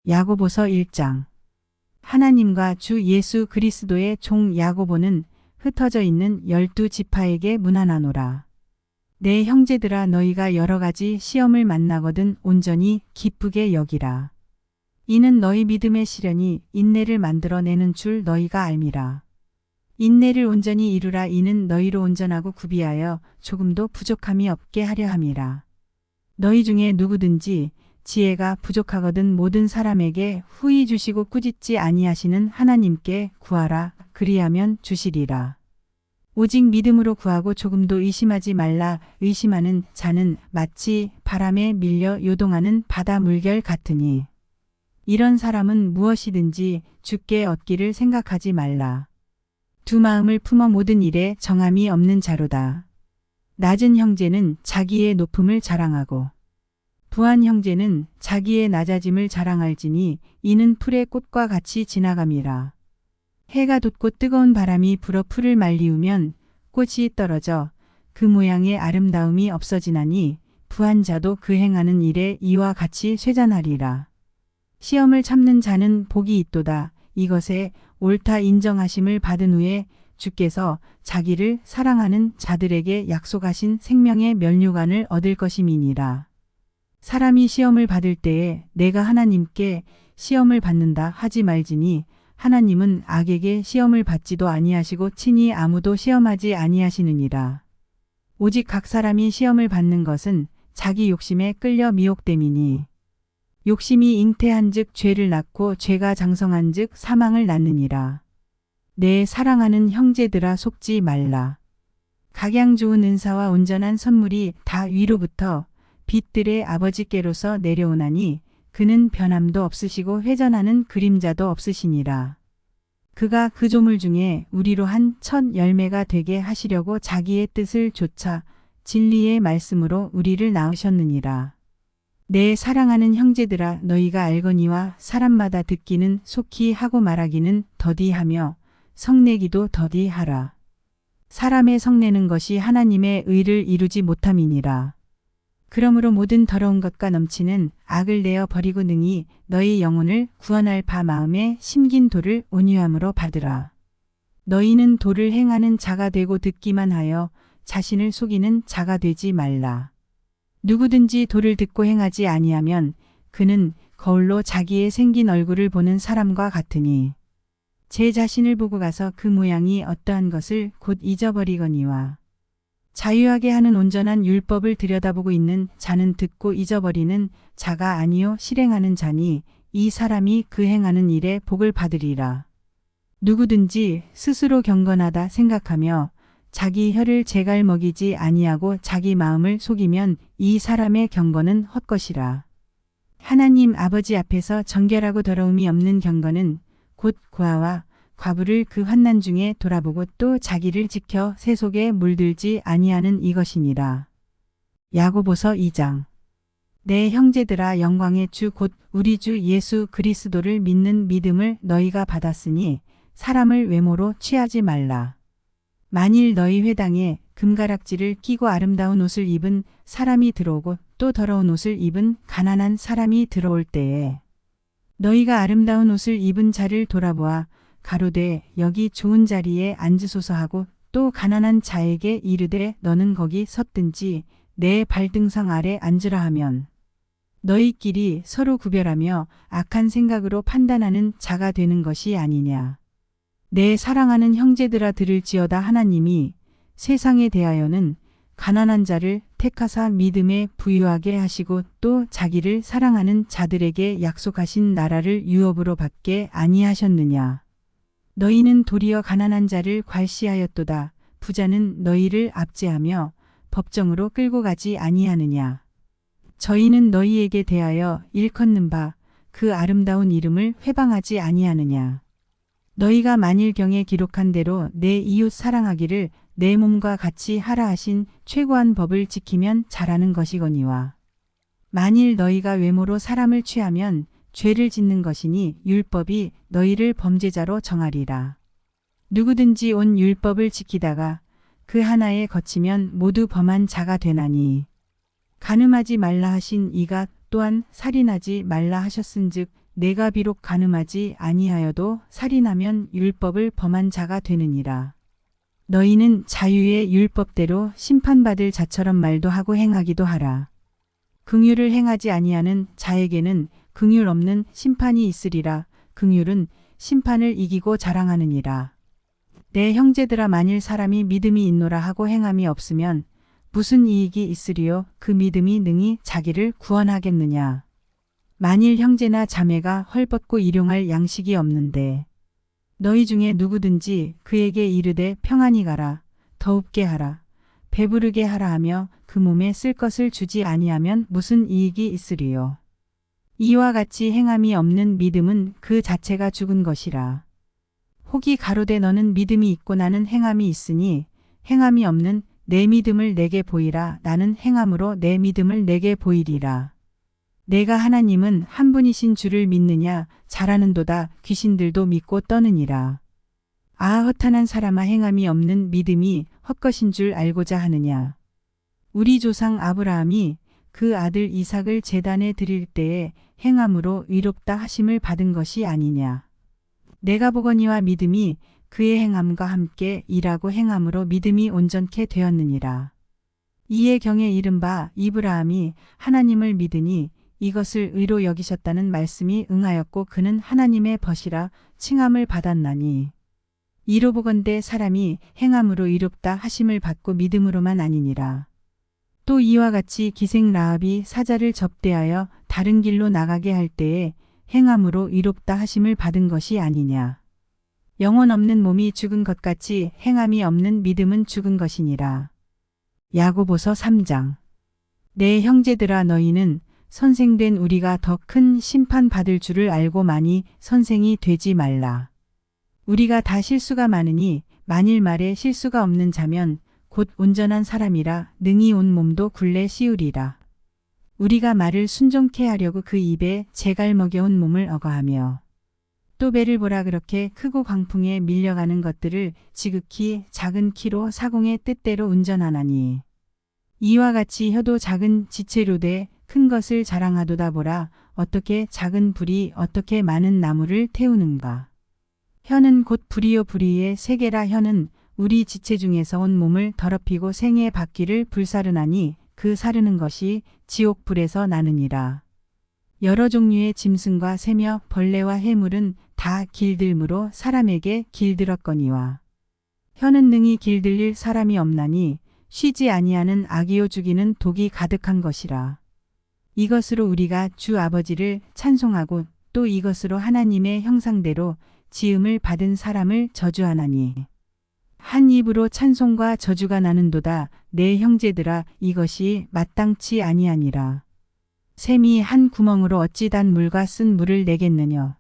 야고보서 1장. 하나님과 주 예수 그리스도의 종 야고보는 흩어져 있는 12지파에게 문안하노라. 내 형제들아, 너희가 여러 가지 시험을 만나거든 온전히 기쁘게 여기라. 이는 너희 믿음의 시련이 인내를 만들어내는 줄 너희가 알미라. 인내를 온전히 이루라. 이는 너희로 온전하고 구비하여 조금도 부족함이 없게 하려 함이라. 너희 중에 누구든지 지혜가 부족하거든 모든 사람에게 후히 주시고 꾸짖지 아니하시는 하나님께 구하라. 그리하면 주시리라. 오직 믿음으로 구하고 조금도 의심하지 말라. 의심하는 자는 마치 바람에 밀려 요동하는 바다 물결 같으니 이런 사람은 무엇이든지 주께 얻기를 생각하지 말라. 두 마음을 품어 모든 일에 정함이 없는 자로다. 낮은 형제는 자기의 높음을 자랑하고 부한 형제는 자기의 낮아짐을 자랑할지니 이는 풀의 꽃과 같이 지나감이라. 해가 돋고 뜨거운 바람이 불어 풀을 말리우면 꽃이 떨어져 그 모양의 아름다움이 없어지나니 부한 자도 그 행하는 일에 이와 같이 쇠잔하리라. 시험을 참는 자는 복이 있도다. 이것에 옳다 인정하심을 받은 후에 주께서 자기를 사랑하는 자들에게 약속하신 생명의 면류관을 얻을 것임이니라. 사람이 시험을 받을 때에 내가 하나님께 시험을 받는다 하지 말지니 하나님은 악에게 시험을 받지도 아니하시고 친히 아무도 시험하지 아니하시느니라. 오직 각 사람이 시험을 받는 것은 자기 욕심에 끌려 미혹됨이니 욕심이 잉태한즉 죄를 낳고 죄가 장성한즉 사망을 낳느니라. 내 사랑하는 형제들아, 속지 말라. 각양 좋은 은사와 온전한 선물이 다 위로부터 빛들의 아버지께로서 내려오나니 그는 변함도 없으시고 회전하는 그림자도 없으시니라. 그가 그 조물 중에 우리로 한 첫 열매가 되게 하시려고 자기의 뜻을 좇아 진리의 말씀으로 우리를 낳으셨느니라. 내 사랑하는 형제들아, 너희가 알거니와 사람마다 듣기는 속히 하고 말하기는 더디하며 성내기도 더디하라. 사람의 성내는 것이 하나님의 의를 이루지 못함이니라. 그러므로 모든 더러운 것과 넘치는 악을 내어 버리고 능히 너희 영혼을 구원할 바 마음에 심긴 도를 온유함으로 받으라. 너희는 도를 행하는 자가 되고 듣기만 하여 자신을 속이는 자가 되지 말라. 누구든지 도를 듣고 행하지 아니하면 그는 거울로 자기의 생긴 얼굴을 보는 사람과 같으니 제 자신을 보고 가서 그 모양이 어떠한 것을 곧 잊어버리거니와 자유하게 하는 온전한 율법을 들여다보고 있는 자는 듣고 잊어버리는 자가 아니요 실행하는 자니 이 사람이 그 행하는 일에 복을 받으리라. 누구든지 스스로 경건하다 생각하며 자기 혀를 제갈 먹이지 아니하고 자기 마음을 속이면 이 사람의 경건은 헛것이라. 하나님 아버지 앞에서 정결하고 더러움이 없는 경건은 곧 고아와 과부를 그 환난 중에 돌아보고 또 자기를 지켜 새 속에 물들지 아니하는 이것이니라. 야고보서 2장. 내 형제들아, 영광의 주 곧 우리 주 예수 그리스도를 믿는 믿음을 너희가 받았으니 사람을 외모로 취하지 말라. 만일 너희 회당에 금가락지를 끼고 아름다운 옷을 입은 사람이 들어오고 또 더러운 옷을 입은 가난한 사람이 들어올 때에 너희가 아름다운 옷을 입은 자를 돌아보아 가로되 여기 좋은 자리에 앉으소서 하고 또 가난한 자에게 이르되 너는 거기 섰든지 내 발등상 아래 앉으라 하면 너희끼리 서로 구별하며 악한 생각으로 판단하는 자가 되는 것이 아니냐. 내 사랑하는 형제들아, 들을지어다. 하나님이 세상에 대하여는 가난한 자를 택하사 믿음에 부유하게 하시고 또 자기를 사랑하는 자들에게 약속하신 나라를 유업으로 받게 아니하셨느냐. 너희는 도리어 가난한 자를 괄시하였도다. 부자는 너희를 압제하며 법정으로 끌고 가지 아니하느냐. 저희는 너희에게 대하여 일컫는 바 그 아름다운 이름을 회방하지 아니하느냐. 너희가 만일경에 기록한 대로 내 이웃 사랑하기를 내 몸과 같이 하라 하신 최고한 법을 지키면 잘하는 것이거니와 만일 너희가 외모로 사람을 취하면 죄를 짓는 것이니 율법이 너희를 범죄자로 정하리라. 누구든지 온 율법을 지키다가 그 하나에 거치면 모두 범한 자가 되나니 간음하지 말라 하신 이가 또한 살인하지 말라 하셨은즉 내가 비록 간음하지 아니하여도 살인하면 율법을 범한 자가 되느니라. 너희는 자유의 율법대로 심판받을 자처럼 말도 하고 행하기도 하라. 긍휼을 행하지 아니하는 자에게는 긍휼 없는 심판이 있으리라. 긍휼은 심판을 이기고 자랑하느니라. 내 형제들아, 만일 사람이 믿음이 있노라 하고 행함이 없으면 무슨 이익이 있으리요? 그 믿음이 능히 자기를 구원하겠느냐? 만일 형제나 자매가 헐벗고 일용할 양식이 없는데 너희 중에 누구든지 그에게 이르되 평안히 가라, 더웁게 하라, 배부르게 하라 하며 그 몸에 쓸 것을 주지 아니하면 무슨 이익이 있으리요? 이와 같이 행함이 없는 믿음은 그 자체가 죽은 것이라. 혹이 가로되 너는 믿음이 있고 나는 행함이 있으니 행함이 없는 내 믿음을 내게 보이라. 나는 행함으로 내 믿음을 내게 보이리라. 내가 하나님은 한 분이신 줄을 믿느냐? 잘하는도다. 귀신들도 믿고 떠느니라. 아, 허탄한 사람아, 행함이 없는 믿음이 헛것인 줄 알고자 하느냐? 우리 조상 아브라함이 그 아들 이삭을 제단에 드릴 때에 행함으로 의롭다 하심을 받은 것이 아니냐? 내가 보거니와 믿음이 그의 행함과 함께 일하고 행함으로 믿음이 온전케 되었느니라. 이에 경에 이른바 이브라함이 하나님을 믿으니 이것을 의로 여기셨다는 말씀이 응하였고 그는 하나님의 벗이라 칭함을 받았나니, 이로 보건대 사람이 행함으로 의롭다 하심을 받고 믿음으로만 아니니라. 또 이와 같이 기생 라합이 사자를 접대하여 다른 길로 나가게 할 때에 행함으로 의롭다 하심을 받은 것이 아니냐. 영혼 없는 몸이 죽은 것 같이 행함이 없는 믿음은 죽은 것이니라. 야고보서 3장. 내 형제들아, 너희는 선생된 우리가 더 큰 심판 받을 줄을 알고 많이 선생이 되지 말라. 우리가 다 실수가 많으니 만일 말에 실수가 없는 자면 곧 온전한 사람이라 능히 온 몸도 굴레 씌우리라. 우리가 말을 순종케 하려고 그 입에 재갈 먹여온 몸을 억어하며 또 배를 보라, 그렇게 크고 광풍에 밀려가는 것들을 지극히 작은 키로 사공의 뜻대로 운전하나니, 이와 같이 혀도 작은 지체로 돼 큰 것을 자랑하도다. 보라, 어떻게 작은 불이 어떻게 많은 나무를 태우는가. 혀는 곧 불이요, 불의의 세계라. 혀는 우리 지체 중에서 온 몸을 더럽히고 생의 바퀴를 불사르나니 그 사르는 것이 지옥불에서 나느니라. 여러 종류의 짐승과 새며 벌레와 해물은 다 길들므로 사람에게 길들었거니와, 혀는 능히 길들릴 사람이 없나니 쉬지 아니하는 악이요 죽이는 독이 가득한 것이라. 이것으로 우리가 주 아버지를 찬송하고 또 이것으로 하나님의 형상대로 지음을 받은 사람을 저주하나니, 한 입으로 찬송과 저주가 나는도다. 내 형제들아, 이것이 마땅치 아니하니라. 샘이 한 구멍으로 어찌 단 물과 쓴 물을 내겠느냐.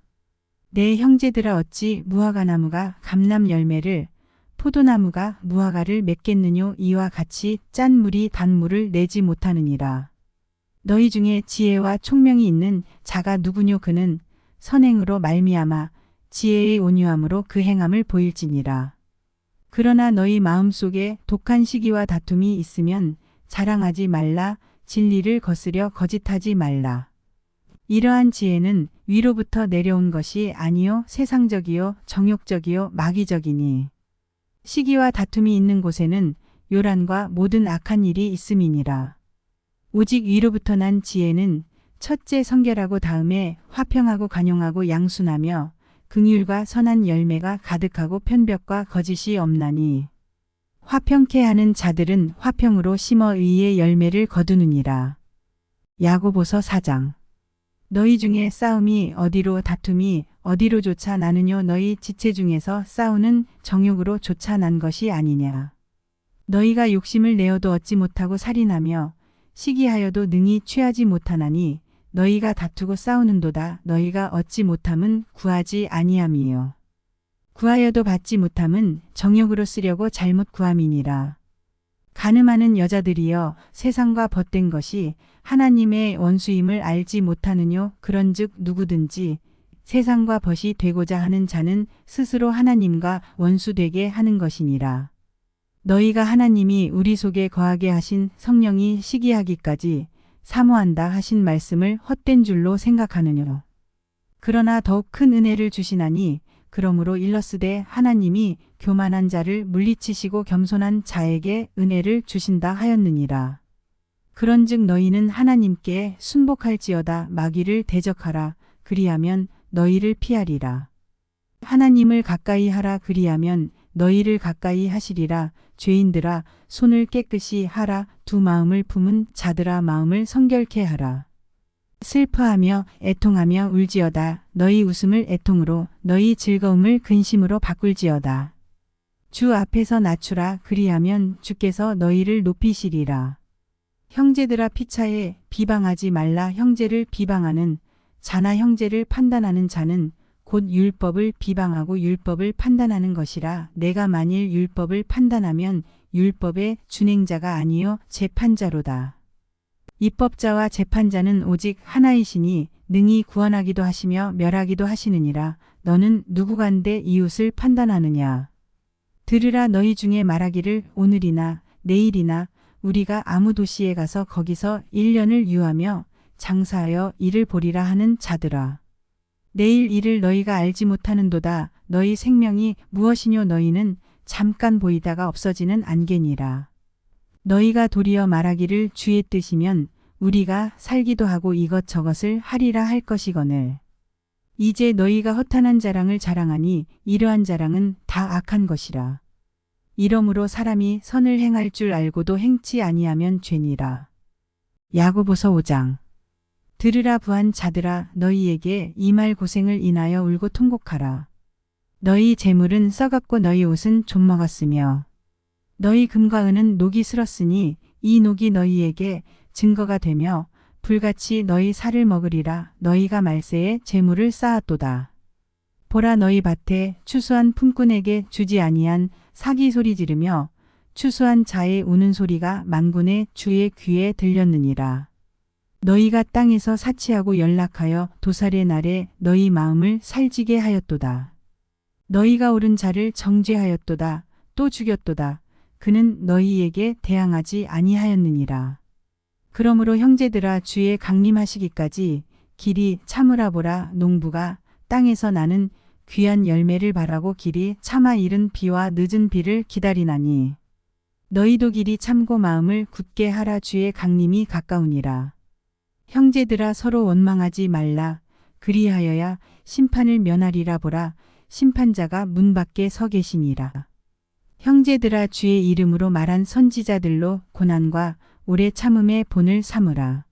내 형제들아, 어찌 무화과나무가 감람 열매를, 포도나무가 무화과를 맺겠느뇨. 이와 같이 짠 물이 단 물을 내지 못하느니라. 너희 중에 지혜와 총명이 있는 자가 누구뇨? 그는 선행으로 말미암아 지혜의 온유함으로 그 행함을 보일지니라. 그러나 너희 마음속에 독한 시기와 다툼이 있으면 자랑하지 말라. 진리를 거스려 거짓하지 말라. 이러한 지혜는 위로부터 내려온 것이 아니요 세상적이요 정욕적이요 마귀적이니, 시기와 다툼이 있는 곳에는 요란과 모든 악한 일이 있음이니라. 오직 위로부터 난 지혜는 첫째 성결하고 다음에 화평하고 관용하고 양순하며 긍휼과 선한 열매가 가득하고 편벽과 거짓이 없나니, 화평케 하는 자들은 화평으로 심어 의의 열매를 거두느니라. 야고보서 4장. 너희 중에 싸움이 어디로, 다툼이 어디로 조차 나느뇨? 너희 지체 중에서 싸우는 정욕으로 조차 난 것이 아니냐. 너희가 욕심을 내어도 얻지 못하고 살인하며 시기하여도 능히 취하지 못하나니 너희가 다투고 싸우는도다. 너희가 얻지 못함은 구하지 아니함이요, 구하여도 받지 못함은 정욕으로 쓰려고 잘못 구함이니라. 간음하는 여자들이여, 세상과 벗된 것이 하나님의 원수임을 알지 못하느뇨? 그런즉 누구든지 세상과 벗이 되고자 하는 자는 스스로 하나님과 원수되게 하는 것이니라. 너희가 하나님이 우리 속에 거하게 하신 성령이 시기하기까지 사모한다 하신 말씀을 헛된 줄로 생각하느뇨? 그러나 더욱 큰 은혜를 주시나니 그러므로 일러스되 하나님이 교만한 자를 물리치시고 겸손한 자에게 은혜를 주신다 하였느니라. 그런즉 너희는 하나님께 순복할지어다. 마귀를 대적하라. 그리하면 너희를 피하리라. 하나님을 가까이 하라. 그리하면 너희를 가까이 하시리라. 죄인들아 손을 깨끗이 하라. 두 마음을 품은 자들아 마음을 성결케 하라. 슬퍼하며 애통하며 울지어다. 너희 웃음을 애통으로 너희 즐거움을 근심으로 바꿀지어다. 주 앞에서 낮추라. 그리하면 주께서 너희를 높이시리라. 형제들아 피차에 비방하지 말라. 형제를 비방하는 자나 형제를 판단하는 자는 곧 율법을 비방하고 율법을 판단하는 것이라. 내가 만일 율법을 판단하면 율법의 준행자가 아니요 재판자로다. 입법자와 재판자는 오직 하나이시니 능히 구원하기도 하시며 멸하기도 하시느니라. 너는 누구간데 이웃을 판단하느냐. 들으라. 너희 중에 말하기를 오늘이나 내일이나 우리가 아무 도시에 가서 거기서 1년을 유하며 장사하여 일을 보리라 하는 자들아. 내일 일을 너희가 알지 못하는도다. 너희 생명이 무엇이뇨. 너희는 잠깐 보이다가 없어지는 안개니라. 너희가 도리어 말하기를 주의 뜻이면 우리가 살기도 하고 이것저것을 하리라 할 것이거늘. 이제 너희가 허탄한 자랑을 자랑하니 이러한 자랑은 다 악한 것이라. 이러므로 사람이 선을 행할 줄 알고도 행치 아니하면 죄니라. 야고보서 5장. 들으라. 부한 자들아 너희에게 이 말 고생을 인하여 울고 통곡하라. 너희 재물은 썩었고 너희 옷은 좀먹었으며 너희 금과 은은 녹이 슬었으니 이 녹이 너희에게 증거가 되며 불같이 너희 살을 먹으리라. 너희가 말세에 재물을 쌓았도다. 보라. 너희 밭에 추수한 품꾼에게 주지 아니한 사기 소리 지르며 추수한 자의 우는 소리가 만군의 주의 귀에 들렸느니라. 너희가 땅에서 사치하고 연락하여 도살의 날에 너희 마음을 살지게 하였도다. 너희가 옳은 자를 정죄하였도다. 또 죽였도다. 그는 너희에게 대항하지 아니하였느니라. 그러므로 형제들아 주의 강림하시기까지 길이 참으라. 보라. 농부가 땅에서 나는 귀한 열매를 바라고 길이 참아 이른 비와 늦은 비를 기다리나니 너희도 길이 참고 마음을 굳게 하라. 주의 강림이 가까우니라. 형제들아 서로 원망하지 말라. 그리하여야 심판을 면하리라. 보라. 심판자가 문 밖에 서 계시니라. 형제들아 주의 이름으로 말한 선지자들로 고난과 오래 참음의 본을 삼으라.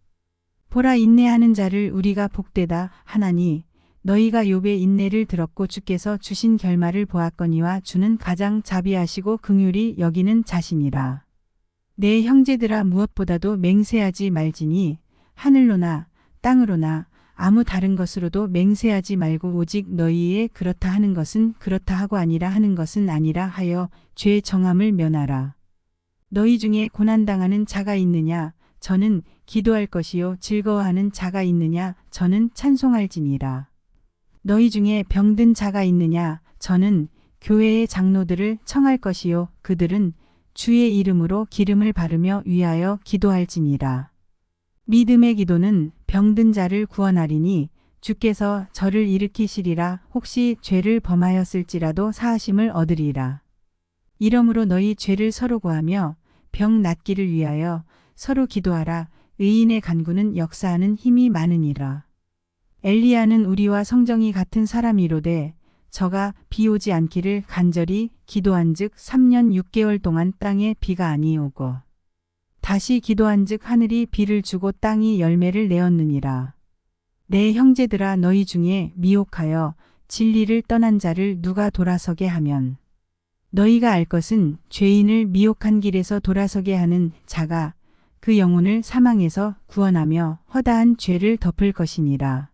보라. 인내하는 자를 우리가 복되다 하나니 너희가 욥의 인내를 들었고 주께서 주신 결말을 보았거니와 주는 가장 자비하시고 긍휼히 여기는 자시니라. 내 형제들아 무엇보다도 맹세하지 말지니 하늘로나 땅으로나 아무 다른 것으로도 맹세하지 말고 오직 너희의 그렇다 하는 것은 그렇다 하고 아니라 하는 것은 아니라 하여 죄 정함을 면하라. 너희 중에 고난당하는 자가 있느냐. 저는 기도할 것이요 즐거워하는 자가 있느냐. 저는 찬송할지니라. 너희 중에 병든 자가 있느냐. 저는 교회의 장로들을 청할 것이요 그들은 주의 이름으로 기름을 바르며 위하여 기도할지니라. 믿음의 기도는 병든 자를 구원하리니 주께서 저를 일으키시리라. 혹시 죄를 범하였을지라도 사하심을 얻으리라. 이러므로 너희 죄를 서로 고하며 병 낫기를 위하여 서로 기도하라. 의인의 간구는 역사하는 힘이 많으니라. 엘리야는 우리와 성정이 같은 사람이로되 저가 비 오지 않기를 간절히 기도한즉 3년 6개월 동안 땅에 비가 아니오고 다시 기도한즉 하늘이 비를 주고 땅이 열매를 내었느니라. 내 형제들아 너희 중에 미혹하여 진리를 떠난 자를 누가 돌아서게 하면 너희가 알 것은 죄인을 미혹한 길에서 돌아서게 하는 자가 그 영혼을 사망에서 구원하며 허다한 죄를 덮을 것이니라.